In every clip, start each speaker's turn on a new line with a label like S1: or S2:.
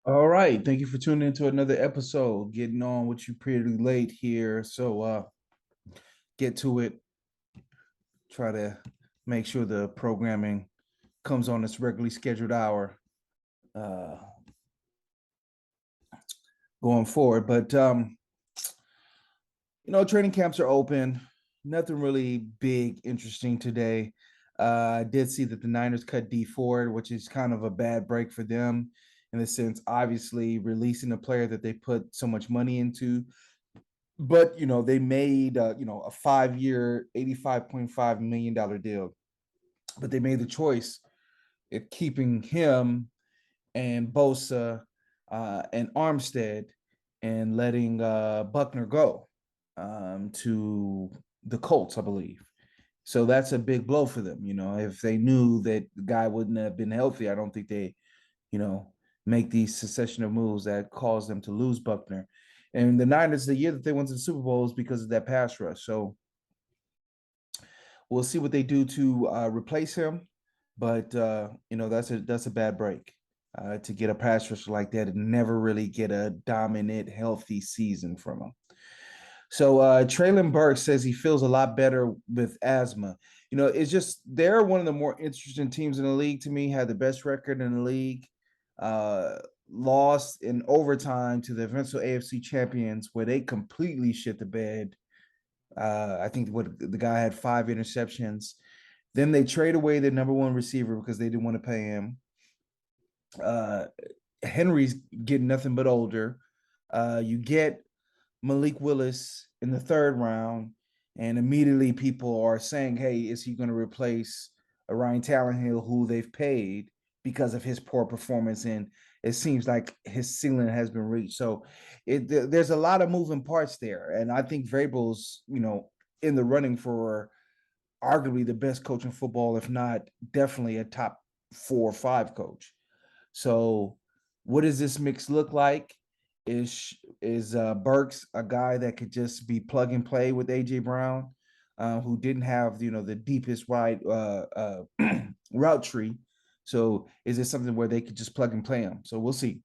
S1: All right. Thank you for tuning into another episode. Getting on with you pretty late here. So get to it. Try to make sure the programming comes on its regularly scheduled hour uh going forward. But training camps are open. Nothing really big interesting today. I did see that the Niners cut Dee Ford, which is kind of a bad break for them in the sense, obviously releasing a player that they put so much money into. But they made a 5 year, $85.5 million deal. But they made the choice of keeping him and Bosa and Armstead and letting Buckner go to the Colts, I believe. So that's a big blow for them. If they knew that the guy wouldn't have been healthy, I don't think they you know, make these succession of moves that caused them to lose Buckner. And the Niners, the year that they went to the Super Bowl is because of that pass rush. So we'll see what they do to replace him. But that's a bad break to get a pass rush like that and never really get a dominant, healthy season from him. So Traylon Burks says he feels a lot better with asthma. It's just they're one of the more interesting teams in the league to me. Had the best record in the league. Uh, Lost in overtime to the eventual AFC champions, where they completely shit the bed. I think what the guy had 5 interceptions. Then they trade away their number one receiver because they didn't want to pay him. Uh, Henry's getting nothing but older. You get Malik Willis in the third round, and immediately people are saying, "Hey, is he going to replace Ryan Talonhill, who they've paid because of his poor performance?" And it seems like his ceiling has been reached. So there's a lot of moving parts there, and I think Vrabel's, in the running for arguably the best coach in football, if not definitely a top 4 or 5 coach. So, what does this mix look like? Is Burks a guy that could just be plug and play with AJ Brown, who didn't have the deepest route tree? So, is it something where they could just plug and play him? So we'll see.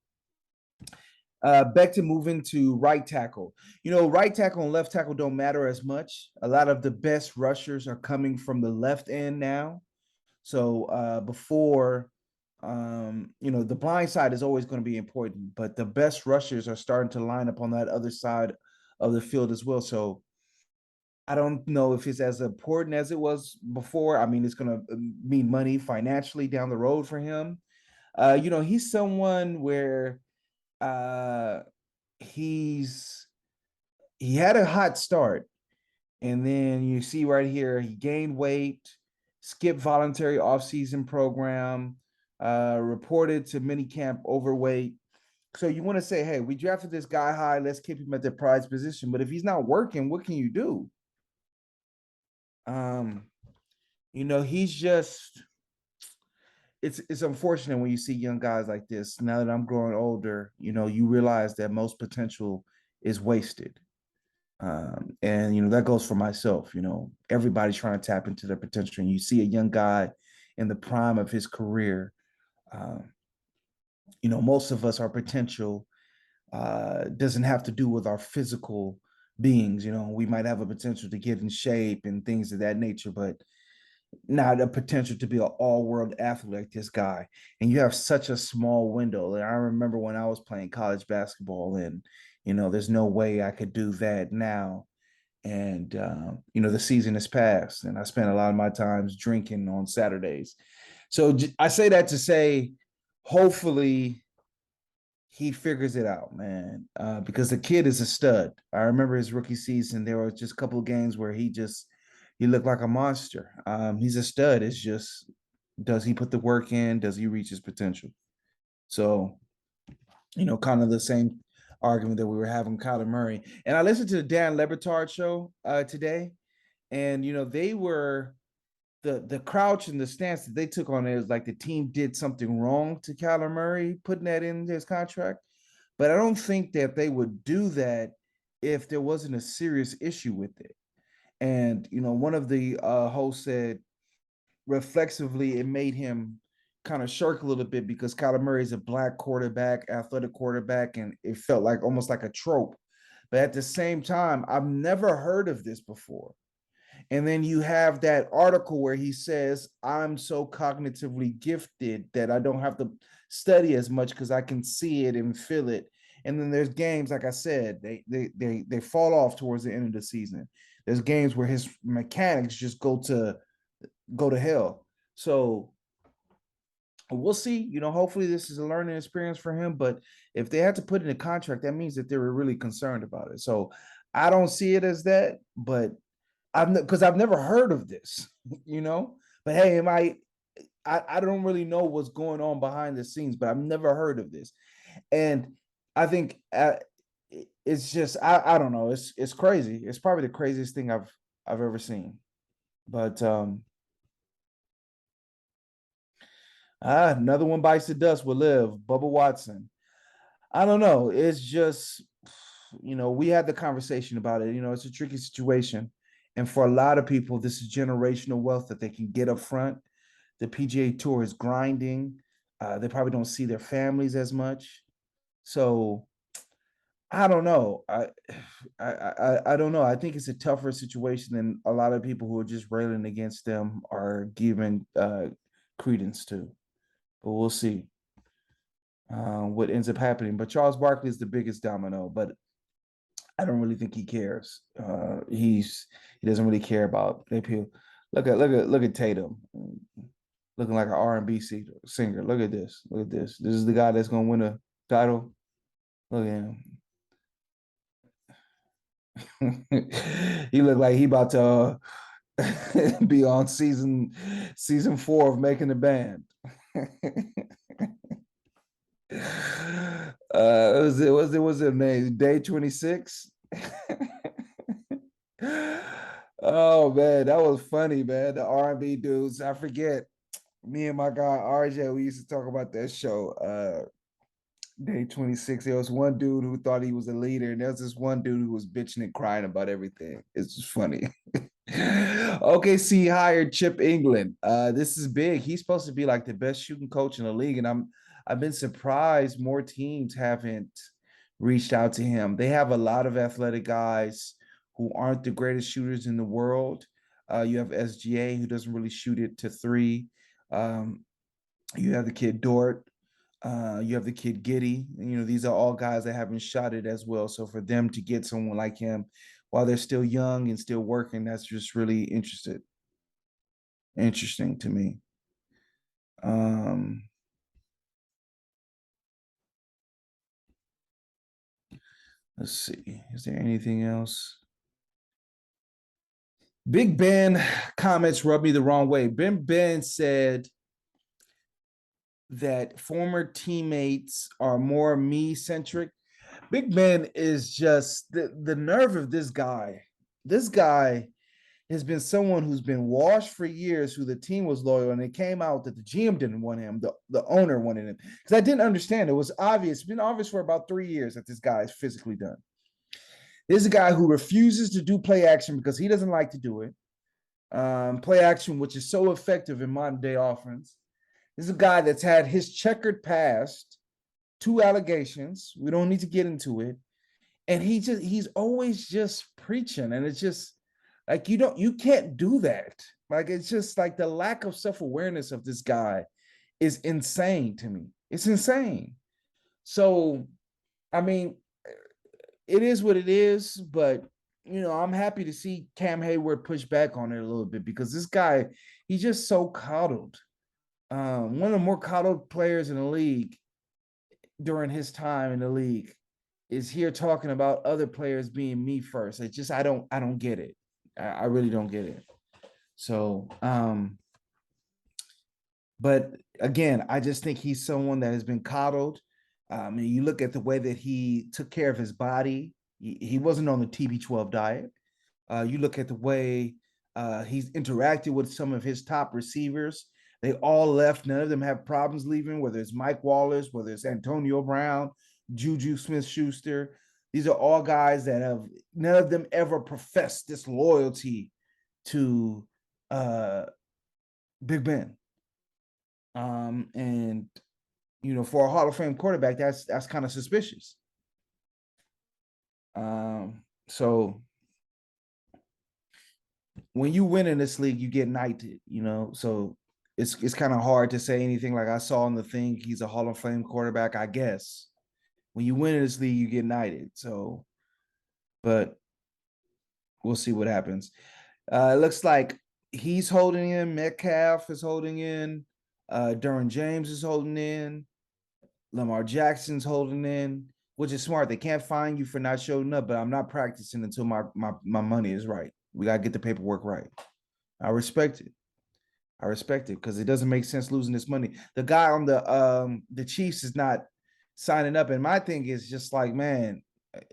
S1: Back to moving to right tackle. Right tackle and left tackle don't matter as much. A lot of the best rushers are coming from the left end now. So before, the blind side is always going to be important, but the best rushers are starting to line up on that other side of the field as well. So I don't know if it's as important as it was before. I mean, it's going to mean money financially down the road for him. He's someone where uh, he's he had a hot start, and then you see right here, he gained weight, skipped voluntary offseason program, reported to minicamp overweight. So you want to say, hey, we drafted this guy high, let's keep him at the prize position. But if he's not working, what can you do? Um, he's just it's unfortunate when you see young guys like this. Now that I'm growing older, you realize that most potential is wasted. And that goes for myself. Everybody's trying to tap into their potential, and you see a young guy in the prime of his career. um, most of us, our potential doesn't have to do with our physical beings. We might have a potential to get in shape and things of that nature, but not a potential to be an all-world athlete like this guy. And you have such a small window. And I remember when I was playing college basketball, and there's no way I could do that now. And the season has passed, and I spent a lot of my times drinking on Saturdays. So I say that to say, hopefully he figures it out, man, because the kid is a stud. I remember his rookie season. There were just a couple of games where he looked like a monster. He's a stud. It's just, does he put the work in? Does he reach his potential? So, kind of the same argument that we were having with Kyler Murray. And I listened to the Dan Lebitard show today, and they were the crouch and the stance that they took on it is like the team did something wrong to Kyler Murray putting that in his contract. But I don't think that they would do that if there wasn't a serious issue with it. And one of the hosts said reflexively it made him, kind of shirk a little bit because Kyler Murray is a black quarterback, athletic quarterback, and it felt like almost like a trope. But at the same time, I've never heard of this before. And then you have that article where he says, I'm so cognitively gifted that I don't have to study as much because I can see it and feel it. And then there's games, like I said, they fall off towards the end of the season. There's games where his mechanics just go to hell. So we'll see. Hopefully this is a learning experience for him. But if they had to put in a contract, that means that they were really concerned about it. So I don't see it as that, but I've never heard of this, you know. But hey, I don't really know what's going on behind the scenes, but I've never heard of this, and I think it's just I don't know. It's crazy. It's probably the craziest thing I've ever seen. But another one bites the dust will live. Bubba Watson. I don't know. It's just, we had the conversation about it. It's a tricky situation. And for a lot of people, this is generational wealth that they can get up front. The PGA Tour is grinding. They probably don't see their families as much. So I don't know. I don't know. I think it's a tougher situation than a lot of people who are just railing against them are giving credence to. But we'll see what ends up happening. But Charles Barkley is the biggest domino, but I don't really think he cares. He doesn't really care about people. Look at Tatum, looking like an R&B singer. Look at this. Look at this. This is the guy that's gonna win a title. Look at him. He looked like he about to be on season 4 of Making the Band. Was it name Day 26? Oh man, that was funny, man. The R&B dudes, I forget. Me and my guy RJ, we used to talk about that show. Day 26. There was one dude who thought he was a leader, and there was this one dude who was bitching and crying about everything. It's just funny. OKC hired Chip England. This is big. He's supposed to be like the best shooting coach in the league, and I've been surprised more teams haven't reached out to him. They have a lot of athletic guys who aren't the greatest shooters in the world. You have SGA who doesn't really shoot it to three. Um, you have the kid Dort. You have the kid Giddy. These are all guys that haven't shot it as well. So for them to get someone like him while they're still young and still working, that's just really interesting to me. Um, let's see. Is there anything else? Big Ben comments rub me the wrong way. Ben said that former teammates are more me centric. Big Ben is just the nerve of this guy. This guy has been someone who's been washed for years, who the team was loyal, and it came out that the GM didn't want him, the owner wanted him. Because I didn't understand. It was obvious, it's been obvious for about 3 years that this guy is physically done. This is a guy who refuses to do play action because he doesn't like to do it. Play action, which is so effective in modern day offense. This is a guy that's had his checkered past, 2 allegations. We don't need to get into it. And he's always just preaching. And it's just like, you can't do that. Like, it's just like the lack of self-awareness of this guy is insane to me. It's insane. So, I mean, it is what it is, but I'm happy to see Cam Hayward push back on it a little bit because this guy, he's just so coddled. One of the more coddled players in the league during his time in the league is here talking about other players being me first. It's just I don't get it. I really don't get it. So, but again, I just think he's someone that has been coddled. And you look at the way that he took care of his body. He wasn't on the TB12 diet. You look at the way he's interacted with some of his top receivers. They all left. None of them have problems leaving, whether it's Mike Wallace, whether it's Antonio Brown, Juju Smith-Schuster. These are all guys that have, none of them ever professed this loyalty to Big Ben. And for a Hall of Fame quarterback, that's kind of suspicious. So when you win in this league, you get knighted, so it's kind of hard to say anything. Like I saw in the thing, he's a Hall of Fame quarterback, I guess. When you win in this league, you get knighted. So, but we'll see what happens. It looks like he's holding in. Metcalf is holding in. Derwin James is holding in. Lamar Jackson's holding in, which is smart. They can't fine you for not showing up, but I'm not practicing until my money is right. We got to get the paperwork right. I respect it. Because it doesn't make sense losing this money. The guy on the Chiefs is not signing up. And my thing is just like, man,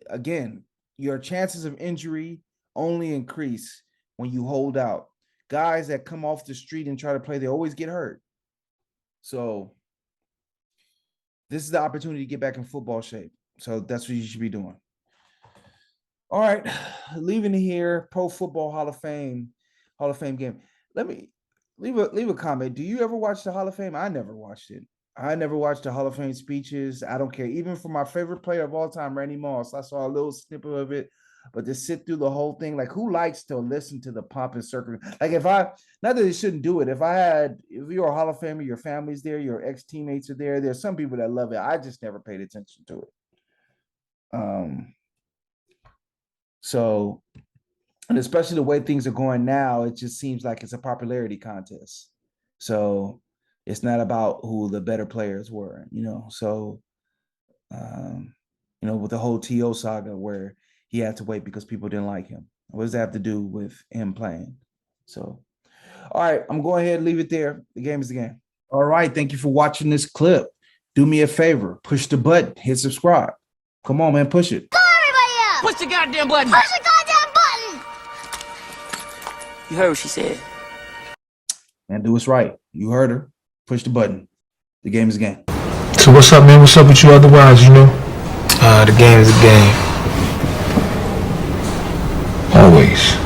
S1: again, your chances of injury only increase when you hold out. Guys that come off the street and try to play, they always get hurt. So this is the opportunity to get back in football shape. So that's what you should be doing. All right, leaving here, Pro Football Hall of Fame game. Let me leave a comment. Do you ever watch the Hall of Fame? I never watched it. I never watched the Hall of Fame speeches. I don't care. Even for my favorite player of all time, Randy Moss, I saw a little snippet of it, but to sit through the whole thing, like who likes to listen to the pomp and circumstance? Like not that they shouldn't do it. If you're a Hall of Famer, your family's there, your ex-teammates are there. There's some people that love it. I just never paid attention to it. So, and especially the way things are going now, it just seems like it's a popularity contest. So it's not about who the better players were, So, with the whole T.O. saga where he had to wait because people didn't like him. What does that have to do with him playing? So, all right, I'm going ahead and leave it there. The game is the game. All right, thank you for watching this clip. Do me a favor, push the button, hit subscribe. Come on, man, push it.
S2: Push the goddamn button!
S3: Push the goddamn button!
S2: You heard what she said.
S1: And do what's right. You heard her. Push the button. The game is a game.
S4: So what's up, man? What's up with you otherwise, The game is a game. Always.